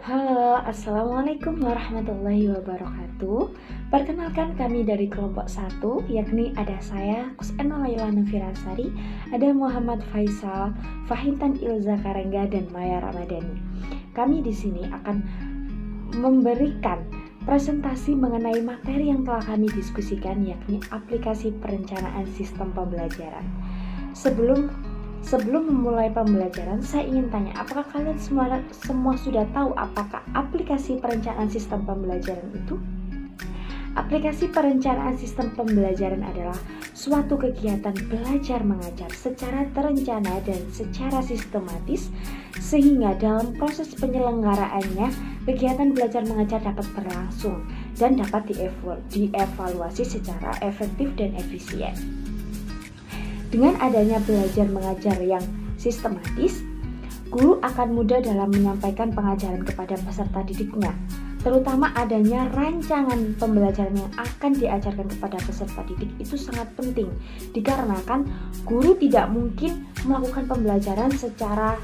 Halo, Assalamualaikum warahmatullahi wabarakatuh. Perkenalkan, kami dari kelompok 1, yakni ada saya, Kuseno Laila Nufirasari, ada Muhammad Faisal, Fahintan Ilza Karengga, dan Maya Ramadhani. Kami di sini akan memberikan presentasi mengenai materi yang telah kami diskusikan, yakni aplikasi perencanaan sistem pembelajaran. Sebelum memulai pembelajaran, saya ingin tanya, apakah kalian semua sudah tahu apakah aplikasi perencanaan sistem pembelajaran itu? Aplikasi perencanaan sistem pembelajaran adalah suatu kegiatan belajar mengajar secara terencana dan secara sistematis, sehingga dalam proses penyelenggaraannya, kegiatan belajar mengajar dapat berlangsung dan dapat dievaluasi secara efektif dan efisien. Dengan adanya belajar mengajar yang sistematis, guru akan mudah dalam menyampaikan pengajaran kepada peserta didiknya, terutama adanya rancangan pembelajaran yang akan diajarkan kepada peserta didik itu sangat penting, dikarenakan guru tidak mungkin melakukan pembelajaran secara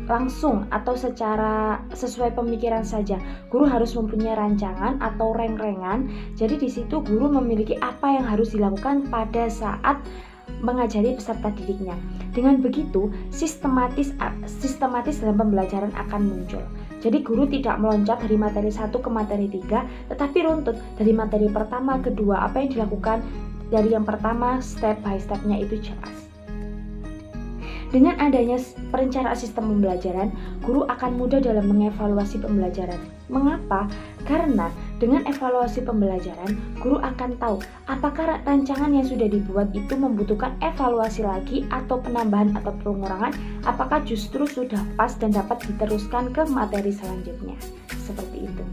langsung atau secara sesuai pemikiran saja. Guru harus mempunyai rancangan atau reng-rengan. Jadi di situ guru memiliki apa yang harus dilakukan pada saat mengajari peserta didiknya. Dengan begitu, sistematis dalam pembelajaran akan muncul. Jadi guru tidak meloncat dari materi 1 ke materi 3, tetapi runtut dari materi pertama ke 2. Apa yang dilakukan dari yang pertama, step by stepnya itu jelas. Dengan adanya perencanaan sistem pembelajaran, guru akan mudah dalam mengevaluasi pembelajaran. Mengapa? Karena dengan evaluasi pembelajaran, guru akan tahu apakah rancangan yang sudah dibuat itu membutuhkan evaluasi lagi atau penambahan atau pengurangan, apakah justru sudah pas dan dapat diteruskan ke materi selanjutnya. Seperti itu.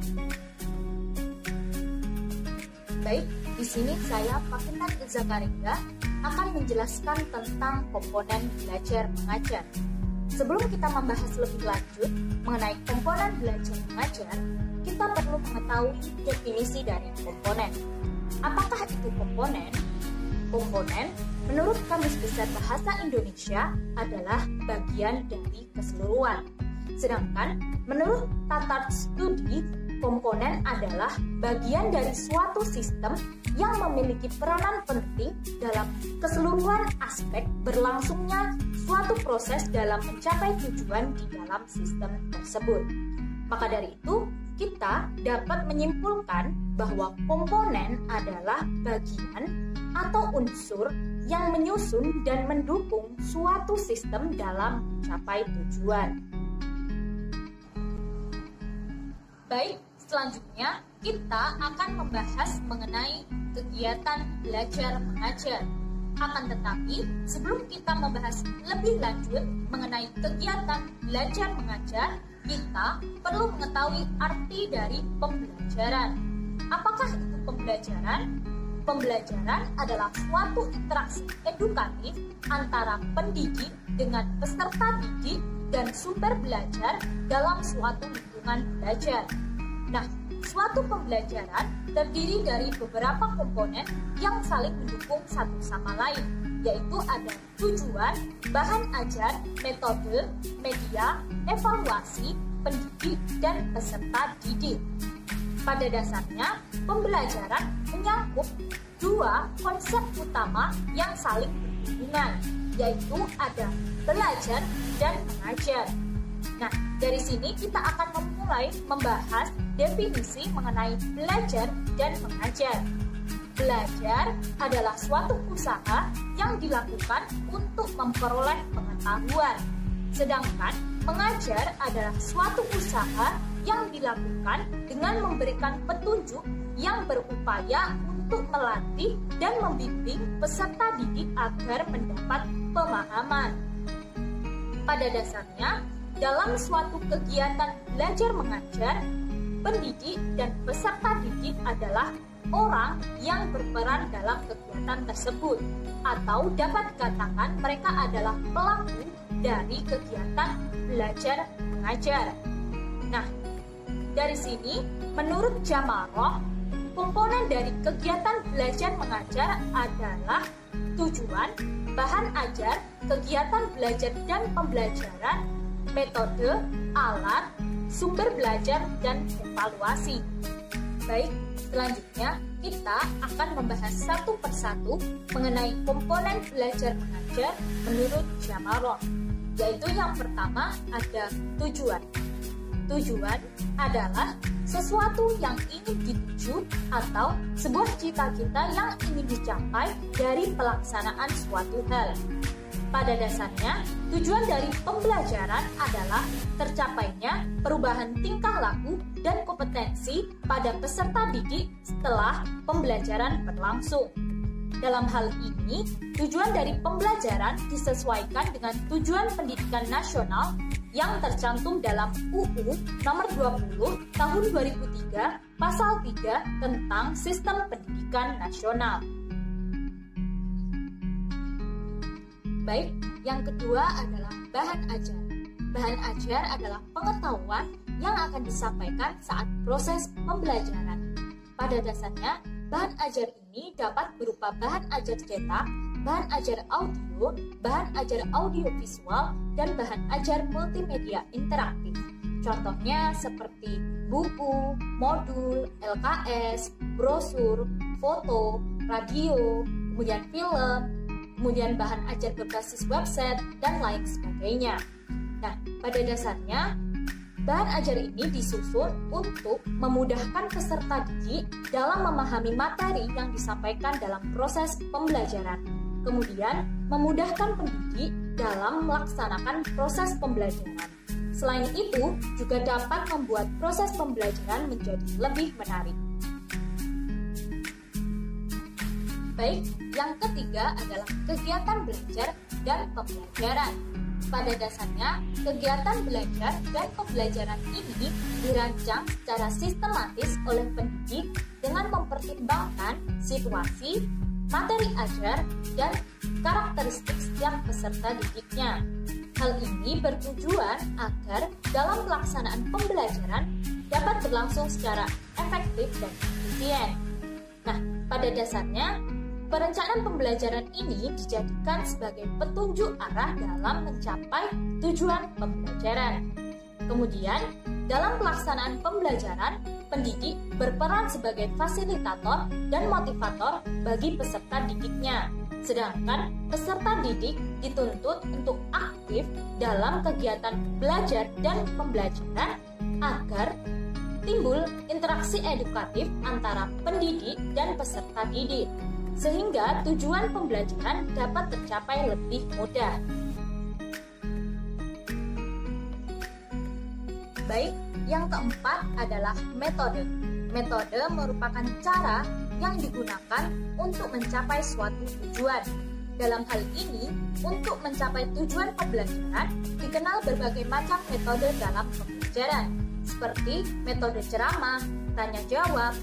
Baik, di sini saya Fahintan Ilza Karengga akan menjelaskan tentang komponen belajar mengajar. Sebelum kita membahas lebih lanjut mengenai komponen belajar mengajar, kita perlu mengetahui definisi dari komponen. Apakah itu komponen? Komponen, menurut Kamus Besar Bahasa Indonesia, adalah bagian dari keseluruhan. Sedangkan menurut Tata Studi, komponen adalah bagian dari suatu sistem yang memiliki peranan penting dalam keseluruhan aspek berlangsungnya suatu proses dalam mencapai tujuan di dalam sistem tersebut. Maka dari itu, kita dapat menyimpulkan bahwa komponen adalah bagian atau unsur yang menyusun dan mendukung suatu sistem dalam mencapai tujuan. Baik, selanjutnya kita akan membahas mengenai kegiatan belajar mengajar. Akan tetapi, sebelum kita membahas lebih lanjut mengenai kegiatan belajar mengajar, kita perlu mengetahui arti dari pembelajaran. Apakah itu pembelajaran? Pembelajaran adalah suatu interaksi edukatif antara pendidik dengan peserta didik dan sumber belajar dalam suatu lingkungan belajar. Nah, suatu pembelajaran terdiri dari beberapa komponen yang saling mendukung satu sama lain, yaitu ada tujuan, bahan ajar, metode, media, evaluasi, pendidik, dan peserta didik. Pada dasarnya, pembelajaran menyangkut dua konsep utama yang saling berhubungan, yaitu ada belajar dan mengajar. Nah, dari sini kita akan memulai membahas definisi mengenai belajar dan mengajar. Belajar adalah suatu usaha yang dilakukan untuk memperoleh pengetahuan. Sedangkan mengajar adalah suatu usaha yang dilakukan dengan memberikan petunjuk yang berupaya untuk melatih dan membimbing peserta didik agar mendapat pemahaman. Pada dasarnya, dalam suatu kegiatan belajar mengajar, pendidik dan peserta didik adalah orang yang berperan dalam kegiatan tersebut, atau dapat dikatakan mereka adalah pelaku dari kegiatan belajar mengajar. Nah, dari sini menurut Jamal, komponen dari kegiatan belajar mengajar adalah tujuan, bahan ajar, kegiatan belajar dan pembelajaran, metode, alat, sumber belajar, dan evaluasi. Baik, selanjutnya kita akan membahas satu persatu mengenai komponen belajar mengajar menurut Jamal, yaitu yang pertama ada tujuan. Tujuan adalah sesuatu yang ingin dituju atau sebuah cita-cita yang ingin dicapai dari pelaksanaan suatu hal. Pada dasarnya, tujuan dari pembelajaran adalah tercapainya perubahan tingkah laku dan kompetensi pada peserta didik setelah pembelajaran berlangsung. Dalam hal ini, tujuan dari pembelajaran disesuaikan dengan tujuan pendidikan nasional yang tercantum dalam UU Nomor 20 Tahun 2003 Pasal 3 tentang Sistem Pendidikan Nasional. Baik, yang kedua adalah bahan ajar. Bahan ajar adalah pengetahuan yang akan disampaikan saat proses pembelajaran. Pada dasarnya, bahan ajar ini dapat berupa bahan ajar cetak, bahan ajar audio, bahan ajar audiovisual, dan bahan ajar multimedia interaktif. Contohnya seperti buku, modul, LKS, brosur, foto, radio, kemudian film, kemudian bahan ajar berbasis website, dan lain sebagainya. Nah, pada dasarnya, bahan ajar ini disusun untuk memudahkan peserta didik dalam memahami materi yang disampaikan dalam proses pembelajaran. Kemudian, memudahkan pendidik dalam melaksanakan proses pembelajaran. Selain itu, juga dapat membuat proses pembelajaran menjadi lebih menarik. Baik, yang ketiga adalah kegiatan belajar dan pembelajaran. Pada dasarnya, kegiatan belajar dan pembelajaran ini dirancang secara sistematis oleh pendidik dengan mempertimbangkan situasi, materi ajar, dan karakteristik setiap peserta didiknya. Hal ini bertujuan agar dalam pelaksanaan pembelajaran dapat berlangsung secara efektif dan efisien. Nah, pada dasarnya, perencanaan pembelajaran ini dijadikan sebagai petunjuk arah dalam mencapai tujuan pembelajaran. Kemudian, dalam pelaksanaan pembelajaran, pendidik berperan sebagai fasilitator dan motivator bagi peserta didiknya. Sedangkan peserta didik dituntut untuk aktif dalam kegiatan belajar dan pembelajaran agar timbul interaksi edukatif antara pendidik dan peserta didik, sehingga tujuan pembelajaran dapat tercapai lebih mudah. Baik, yang keempat adalah metode. Metode merupakan cara yang digunakan untuk mencapai suatu tujuan. Dalam hal ini, untuk mencapai tujuan pembelajaran, dikenal berbagai macam metode dalam pembelajaran, seperti metode ceramah, tanya jawab,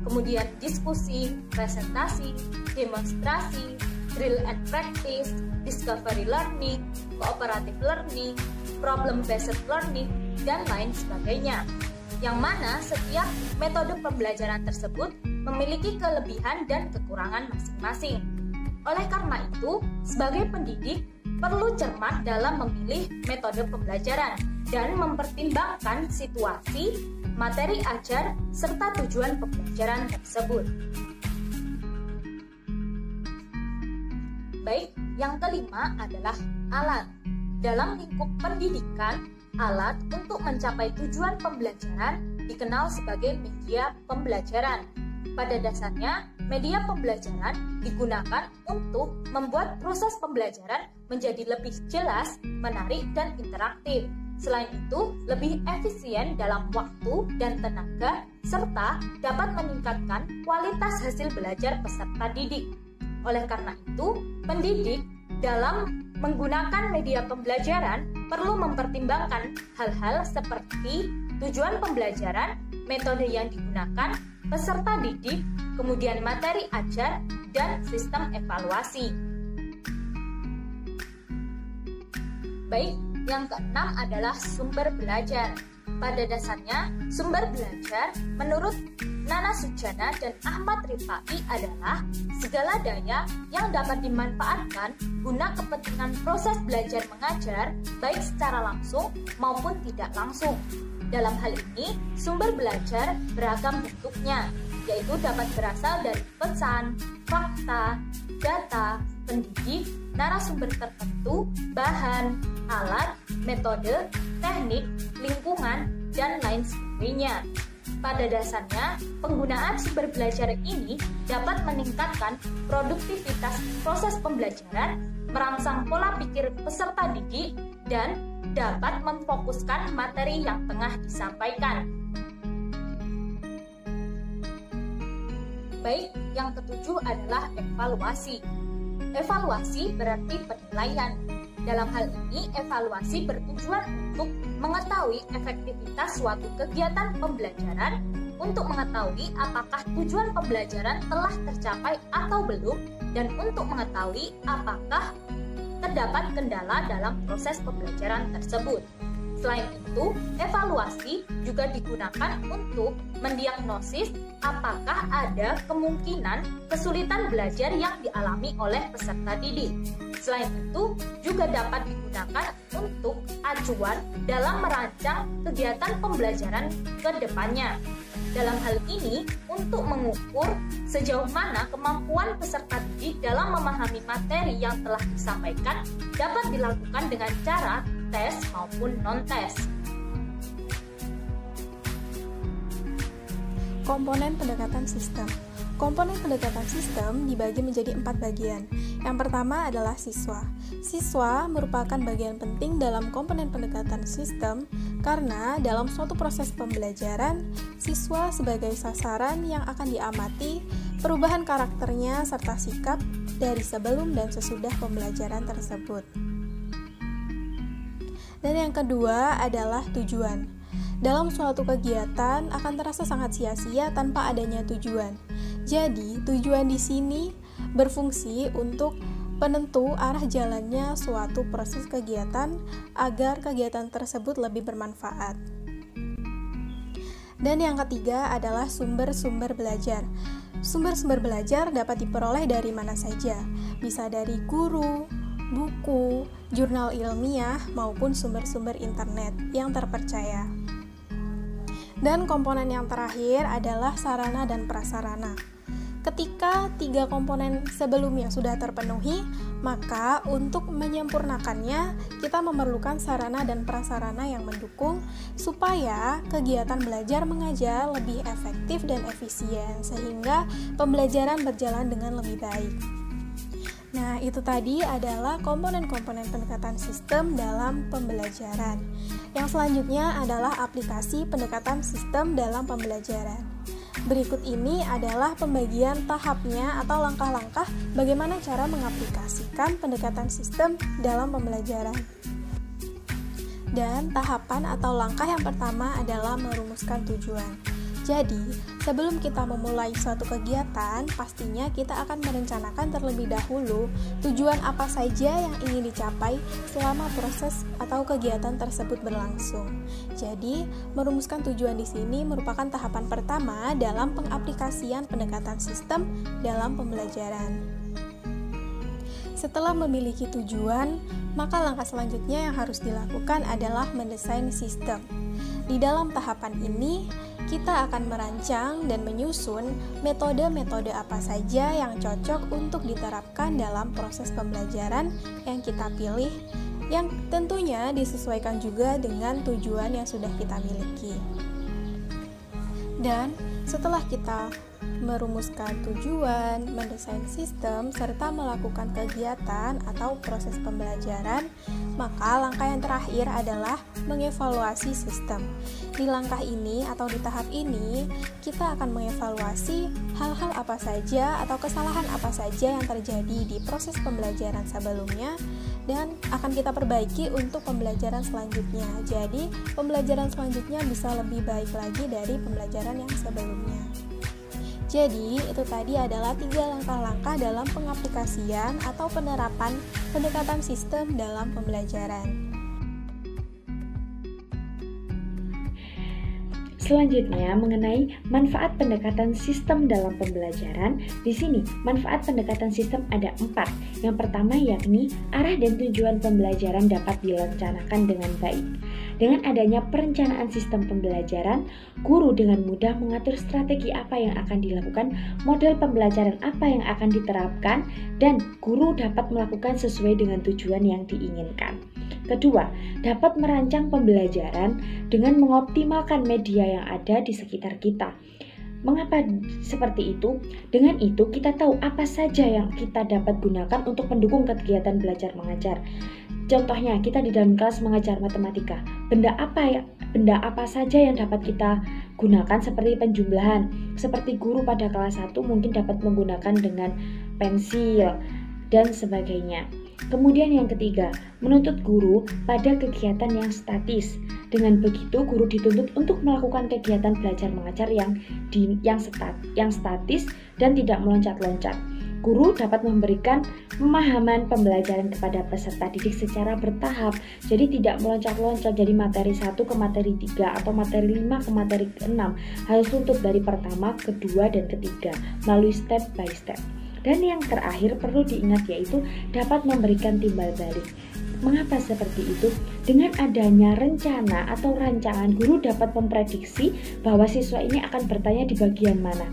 kemudian diskusi, presentasi, demonstrasi, drill and practice, discovery learning, cooperative learning, problem-based learning, dan lain sebagainya. Yang mana setiap metode pembelajaran tersebut memiliki kelebihan dan kekurangan masing-masing. Oleh karena itu, sebagai pendidik perlu cermat dalam memilih metode pembelajaran dan mempertimbangkan situasi, materi ajar, serta tujuan pembelajaran tersebut. Baik, yang kelima adalah alat. Dalam lingkup pendidikan, alat untuk mencapai tujuan pembelajaran dikenal sebagai media pembelajaran. Pada dasarnya, media pembelajaran digunakan untuk membuat proses pembelajaran menjadi lebih jelas, menarik, dan interaktif. Selain itu, lebih efisien dalam waktu dan tenaga, serta dapat meningkatkan kualitas hasil belajar peserta didik. Oleh karena itu, pendidik dalam menggunakan media pembelajaran perlu mempertimbangkan hal-hal seperti tujuan pembelajaran, metode yang digunakan, peserta didik, kemudian materi ajar, dan sistem evaluasi. Baik, yang keenam adalah sumber belajar. Pada dasarnya, sumber belajar menurut Nana Sujana dan Ahmad Rifai adalah segala daya yang dapat dimanfaatkan guna kepentingan proses belajar mengajar, baik secara langsung maupun tidak langsung. Dalam hal ini, sumber belajar beragam bentuknya, yaitu dapat berasal dari pesan, fakta, data, pendidik, narasumber tertentu, bahan, alat, metode, teknik, lingkungan, dan lain sebagainya. Pada dasarnya, penggunaan sumber belajar ini dapat meningkatkan produktivitas proses pembelajaran, merangsang pola pikir peserta didik, dan dapat memfokuskan materi yang tengah disampaikan. Baik, yang ketujuh adalah evaluasi. Evaluasi berarti penilaian. Dalam hal ini, evaluasi bertujuan untuk mengetahui efektivitas suatu kegiatan pembelajaran, untuk mengetahui apakah tujuan pembelajaran telah tercapai atau belum, dan untuk mengetahui apakah terdapat kendala dalam proses pembelajaran tersebut. Selain itu, evaluasi juga digunakan untuk mendiagnosis apakah ada kemungkinan kesulitan belajar yang dialami oleh peserta didik. Selain itu, juga dapat digunakan untuk acuan dalam merancang kegiatan pembelajaran ke depannya. Dalam hal ini, untuk mengukur sejauh mana kemampuan peserta didik dalam memahami materi yang telah disampaikan dapat dilakukan dengan cara tes maupun non-tes. Komponen pendekatan sistem. Komponen pendekatan sistem dibagi menjadi 4 bagian. Yang pertama adalah siswa. Siswa merupakan bagian penting dalam komponen pendekatan sistem karena dalam suatu proses pembelajaran, siswa sebagai sasaran yang akan diamati perubahan karakternya serta sikap dari sebelum dan sesudah pembelajaran tersebut. Dan yang kedua adalah tujuan. Dalam suatu kegiatan akan terasa sangat sia-sia tanpa adanya tujuan. Jadi, tujuan di sini berfungsi untuk penentu arah jalannya suatu proses kegiatan agar kegiatan tersebut lebih bermanfaat. Dan yang ketiga adalah sumber-sumber belajar. Sumber-sumber belajar dapat diperoleh dari mana saja, bisa dari guru, buku, jurnal ilmiah, maupun sumber-sumber internet yang terpercaya. Dan komponen yang terakhir adalah sarana dan prasarana. Ketika 3 komponen sebelumnya sudah terpenuhi, maka untuk menyempurnakannya, kita memerlukan sarana dan prasarana yang mendukung supaya kegiatan belajar mengajar lebih efektif dan efisien, sehingga pembelajaran berjalan dengan lebih baik. Nah, itu tadi adalah komponen-komponen pendekatan sistem dalam pembelajaran. Yang selanjutnya adalah aplikasi pendekatan sistem dalam pembelajaran. Berikut ini adalah pembagian tahapnya atau langkah-langkah bagaimana cara mengaplikasikan pendekatan sistem dalam pembelajaran. Dan tahapan atau langkah yang pertama adalah merumuskan tujuan. Jadi, sebelum kita memulai suatu kegiatan, pastinya kita akan merencanakan terlebih dahulu tujuan apa saja yang ingin dicapai selama proses atau kegiatan tersebut berlangsung. Jadi, merumuskan tujuan di sini merupakan tahapan pertama dalam pengaplikasian pendekatan sistem dalam pembelajaran. Setelah memiliki tujuan, maka langkah selanjutnya yang harus dilakukan adalah mendesain sistem. Di dalam tahapan ini, kita akan merancang dan menyusun metode-metode apa saja yang cocok untuk diterapkan dalam proses pembelajaran yang kita pilih, yang tentunya disesuaikan juga dengan tujuan yang sudah kita miliki. Dan setelah kita merumuskan tujuan, mendesain sistem, serta melakukan kegiatan atau proses pembelajaran, maka langkah yang terakhir adalah mengevaluasi sistem. Di langkah ini atau di tahap ini, kita akan mengevaluasi hal-hal apa saja atau kesalahan apa saja yang terjadi di proses pembelajaran sebelumnya dan akan kita perbaiki untuk pembelajaran selanjutnya. Jadi, pembelajaran selanjutnya bisa lebih baik lagi dari pembelajaran yang sebelumnya. Jadi, itu tadi adalah 3 langkah-langkah dalam pengaplikasian atau penerapan pendekatan sistem dalam pembelajaran. Selanjutnya, mengenai manfaat pendekatan sistem dalam pembelajaran. Di sini, manfaat pendekatan sistem ada 4. Yang pertama yakni arah dan tujuan pembelajaran dapat direncanakan dengan baik. Dengan adanya perencanaan sistem pembelajaran, guru dengan mudah mengatur strategi apa yang akan dilakukan, model pembelajaran apa yang akan diterapkan, dan guru dapat melakukan sesuai dengan tujuan yang diinginkan. Kedua, dapat merancang pembelajaran dengan mengoptimalkan media yang ada di sekitar kita. Mengapa seperti itu? Dengan itu kita tahu apa saja yang kita dapat gunakan untuk mendukung kegiatan belajar mengajar. Contohnya, kita di dalam kelas mengajar matematika. Benda apa saja yang dapat kita gunakan seperti penjumlahan. Seperti guru pada kelas 1 mungkin dapat menggunakan dengan pensil dan sebagainya. Kemudian yang ketiga, menuntut guru pada kegiatan yang statis. Dengan begitu, guru dituntut untuk melakukan kegiatan belajar mengajar yang statis dan tidak meloncat-loncat. Guru dapat memberikan pemahaman pembelajaran kepada peserta didik secara bertahap, jadi tidak meloncat-loncat dari materi 1 ke materi 3 atau materi 5 ke materi 6. Harus tuntut dari pertama, kedua, dan ketiga melalui step by step. Dan yang terakhir perlu diingat yaitu dapat memberikan timbal balik. Mengapa seperti itu? Dengan adanya rencana atau rancangan, guru dapat memprediksi bahwa siswa ini akan bertanya di bagian mana.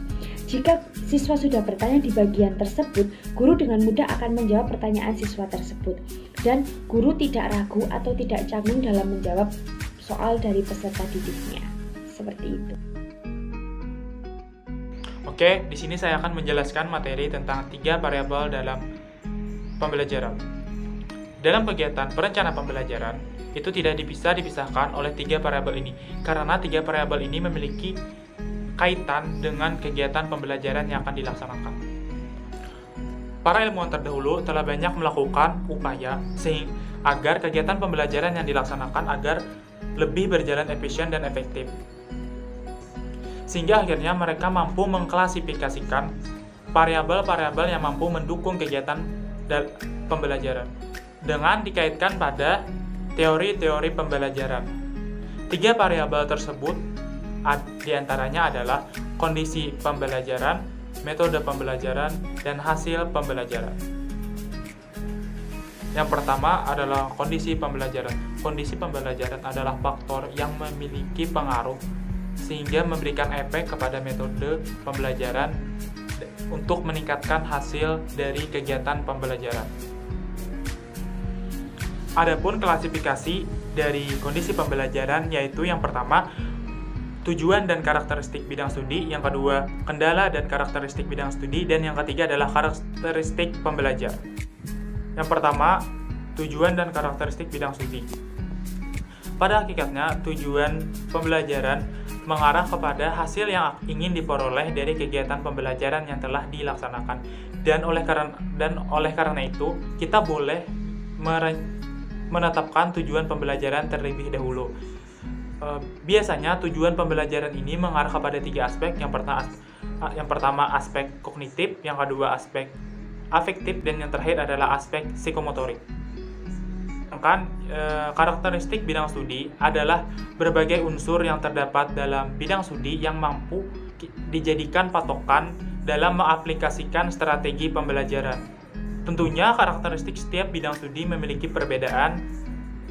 Jika siswa sudah bertanya di bagian tersebut, guru dengan mudah akan menjawab pertanyaan siswa tersebut. Dan guru tidak ragu atau tidak canggung dalam menjawab soal dari peserta didiknya. Seperti itu. Oke, di sini saya akan menjelaskan materi tentang 3 variabel dalam pembelajaran. Dalam kegiatan perencanaan pembelajaran, itu tidak bisa dipisahkan oleh 3 variabel ini, karena 3 variabel ini memiliki kaitan dengan kegiatan pembelajaran yang akan dilaksanakan. Para ilmuwan terdahulu telah banyak melakukan upaya agar kegiatan pembelajaran yang dilaksanakan agar lebih berjalan efisien dan efektif. Sehingga akhirnya mereka mampu mengklasifikasikan variabel-variabel yang mampu mendukung kegiatan pembelajaran dengan dikaitkan pada teori-teori pembelajaran. 3 variabel tersebut diantaranya adalah kondisi pembelajaran, metode pembelajaran, dan hasil pembelajaran. Yang pertama adalah kondisi pembelajaran. Kondisi pembelajaran adalah faktor yang memiliki pengaruh sehingga memberikan efek kepada metode pembelajaran untuk meningkatkan hasil dari kegiatan pembelajaran. Adapun klasifikasi dari kondisi pembelajaran yaitu yang pertama, tujuan dan karakteristik bidang studi, yang kedua, kendala dan karakteristik bidang studi, dan yang ketiga adalah karakteristik pembelajar. Yang pertama, tujuan dan karakteristik bidang studi. Pada hakikatnya, tujuan pembelajaran mengarah kepada hasil yang ingin diperoleh dari kegiatan pembelajaran yang telah dilaksanakan. Dan oleh karena itu, kita boleh menetapkan tujuan pembelajaran terlebih dahulu. Biasanya tujuan pembelajaran ini mengarah kepada 3 aspek. Yang pertama aspek kognitif, yang kedua aspek afektif, dan yang terakhir adalah aspek psikomotorik. Karakteristik bidang studi adalah berbagai unsur yang terdapat dalam bidang studi yang mampu dijadikan patokan dalam mengaplikasikan strategi pembelajaran. Tentunya karakteristik setiap bidang studi memiliki perbedaan.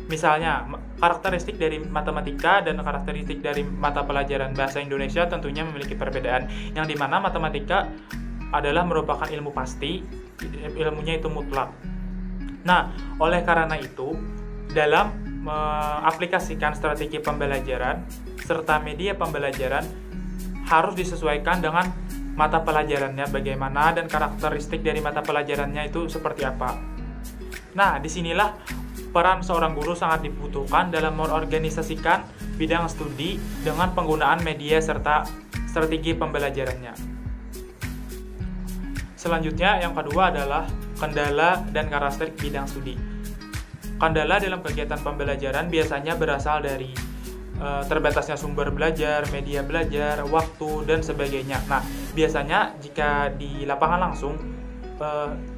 Misalnya, karakteristik dari matematika dan karakteristik dari mata pelajaran bahasa Indonesia tentunya memiliki perbedaan, yang dimana matematika adalah merupakan ilmu pasti, ilmunya itu mutlak. Nah, oleh karena itu, dalam mengaplikasikan strategi pembelajaran serta media pembelajaran harus disesuaikan dengan mata pelajarannya bagaimana dan karakteristik dari mata pelajarannya itu seperti apa. Nah, disinilah peran seorang guru sangat dibutuhkan dalam mengorganisasikan bidang studi dengan penggunaan media serta strategi pembelajarannya. Selanjutnya, yang kedua adalah kendala dan karakteristik bidang studi. Kendala dalam kegiatan pembelajaran biasanya berasal dari terbatasnya sumber belajar, media belajar, waktu, dan sebagainya. Nah, biasanya jika di lapangan langsung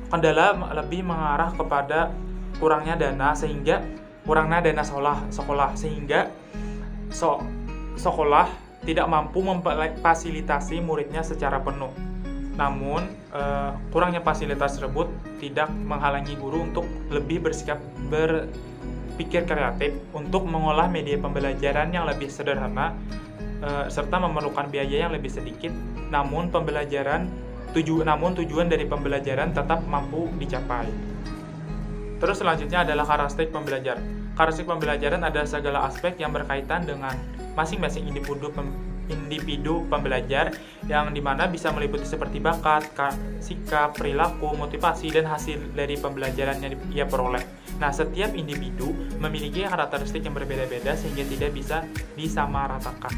kendala lebih mengarah kepada kurangnya dana sekolah sehingga sekolah tidak mampu memfasilitasi muridnya secara penuh. Namun kurangnya fasilitas tersebut tidak menghalangi guru untuk lebih berpikir kreatif untuk mengolah media pembelajaran yang lebih sederhana serta memerlukan biaya yang lebih sedikit. Namun tujuan dari pembelajaran tetap mampu dicapai. Terus selanjutnya adalah karakteristik pembelajar. Karakteristik pembelajaran adalah segala aspek yang berkaitan dengan masing-masing individu pembelajar, yang dimana bisa meliputi seperti bakat, sikap, perilaku, motivasi, dan hasil dari pembelajaran yang ia peroleh. Nah, setiap individu memiliki karakteristik yang berbeda-beda sehingga tidak bisa disamaratakan.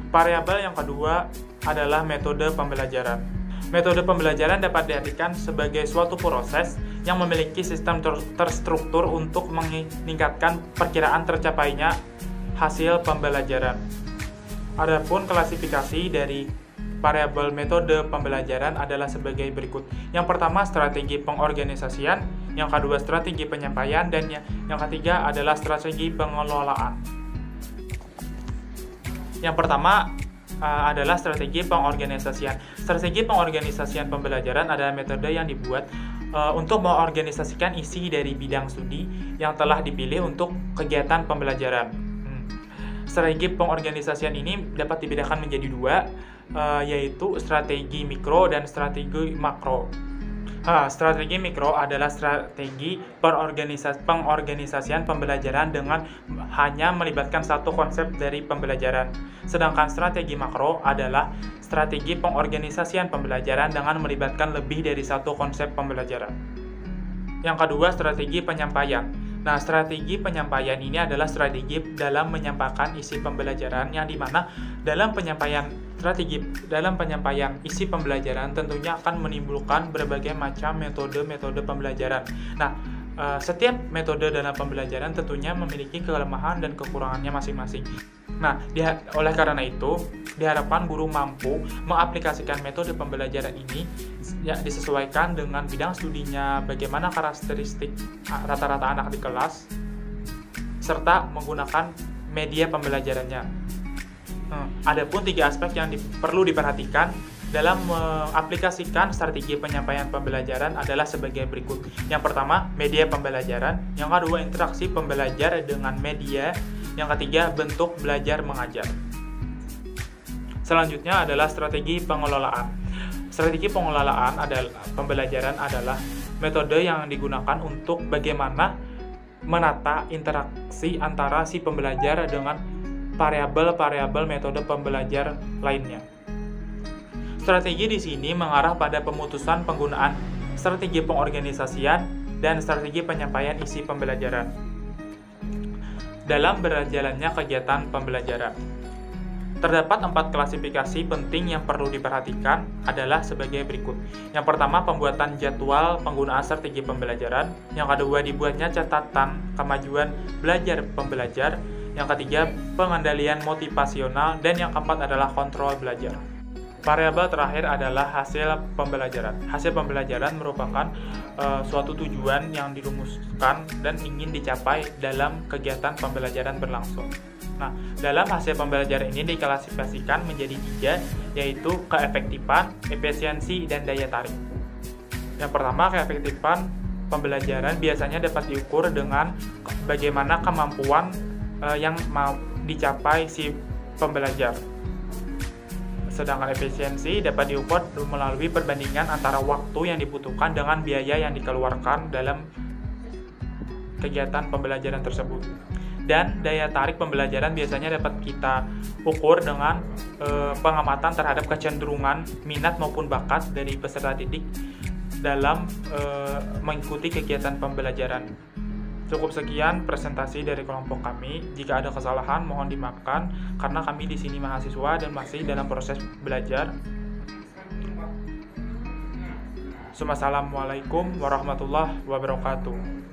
Variabel yang kedua adalah metode pembelajaran. Metode pembelajaran dapat diartikan sebagai suatu proses yang memiliki sistem terstruktur untuk meningkatkan perkiraan tercapainya hasil pembelajaran. Adapun klasifikasi dari variabel metode pembelajaran adalah sebagai berikut. Yang pertama, strategi pengorganisasian, yang kedua, strategi penyampaian, dan yang ketiga adalah strategi pengelolaan. Yang pertama adalah strategi pengorganisasian. Strategi pengorganisasian pembelajaran adalah metode yang dibuat untuk mengorganisasikan isi dari bidang studi yang telah dipilih untuk kegiatan pembelajaran. Strategi pengorganisasian ini dapat dibedakan menjadi dua, yaitu strategi mikro dan strategi makro. Strategi mikro adalah strategi pengorganisasian pembelajaran dengan hanya melibatkan satu konsep dari pembelajaran. Sedangkan strategi makro adalah strategi pengorganisasian pembelajaran dengan melibatkan lebih dari satu konsep pembelajaran. Yang kedua, strategi penyampaian. Nah, strategi penyampaian ini adalah strategi dalam menyampaikan isi pembelajaran, yang dimana dalam penyampaian isi pembelajaran tentunya akan menimbulkan berbagai macam metode pembelajaran. Nah, setiap metode dalam pembelajaran tentunya memiliki kelemahan dan kekurangannya masing-masing. Nah, oleh karena itu, diharapkan guru mampu mengaplikasikan metode pembelajaran ini disesuaikan dengan bidang studinya, bagaimana karakteristik rata-rata anak di kelas, serta menggunakan media pembelajarannya. Adapun 3 aspek yang perlu diperhatikan dalam mengaplikasikan strategi penyampaian pembelajaran adalah sebagai berikut. Yang pertama, media pembelajaran. Yang kedua, interaksi pembelajar dengan media. Yang ketiga, bentuk belajar mengajar. Selanjutnya adalah strategi pengelolaan. Strategi pengelolaan pembelajaran adalah metode yang digunakan untuk bagaimana menata interaksi antara si pembelajar dengan variabel-variabel metode pembelajar lainnya. Strategi di sini mengarah pada pemutusan penggunaan strategi pengorganisasian dan strategi penyampaian isi pembelajaran dalam berjalannya kegiatan pembelajaran. Terdapat 4 klasifikasi penting yang perlu diperhatikan adalah sebagai berikut. Yang pertama, pembuatan jadwal penggunaan strategi pembelajaran. Yang kedua, dibuatnya catatan kemajuan belajar pembelajar. Yang ketiga, pengendalian motivasional. Dan yang keempat adalah kontrol belajar. Variabel terakhir adalah hasil pembelajaran. Hasil pembelajaran merupakan suatu tujuan yang dirumuskan dan ingin dicapai dalam kegiatan pembelajaran berlangsung. Nah, dalam hasil pembelajaran ini diklasifikasikan menjadi 3, yaitu keefektifan, efisiensi, dan daya tarik. Yang pertama, keefektifan pembelajaran biasanya dapat diukur dengan bagaimana kemampuan yang mau dicapai si pembelajar. Sedangkan efisiensi dapat diukur melalui perbandingan antara waktu yang dibutuhkan dengan biaya yang dikeluarkan dalam kegiatan pembelajaran tersebut. Dan daya tarik pembelajaran biasanya dapat kita ukur dengan pengamatan terhadap kecenderungan, minat maupun bakat dari peserta didik dalam mengikuti kegiatan pembelajaran. Cukup sekian presentasi dari kelompok kami. Jika ada kesalahan mohon dimaafkan karena kami di sini mahasiswa dan masih dalam proses belajar. Assalamualaikum warahmatullahi wabarakatuh.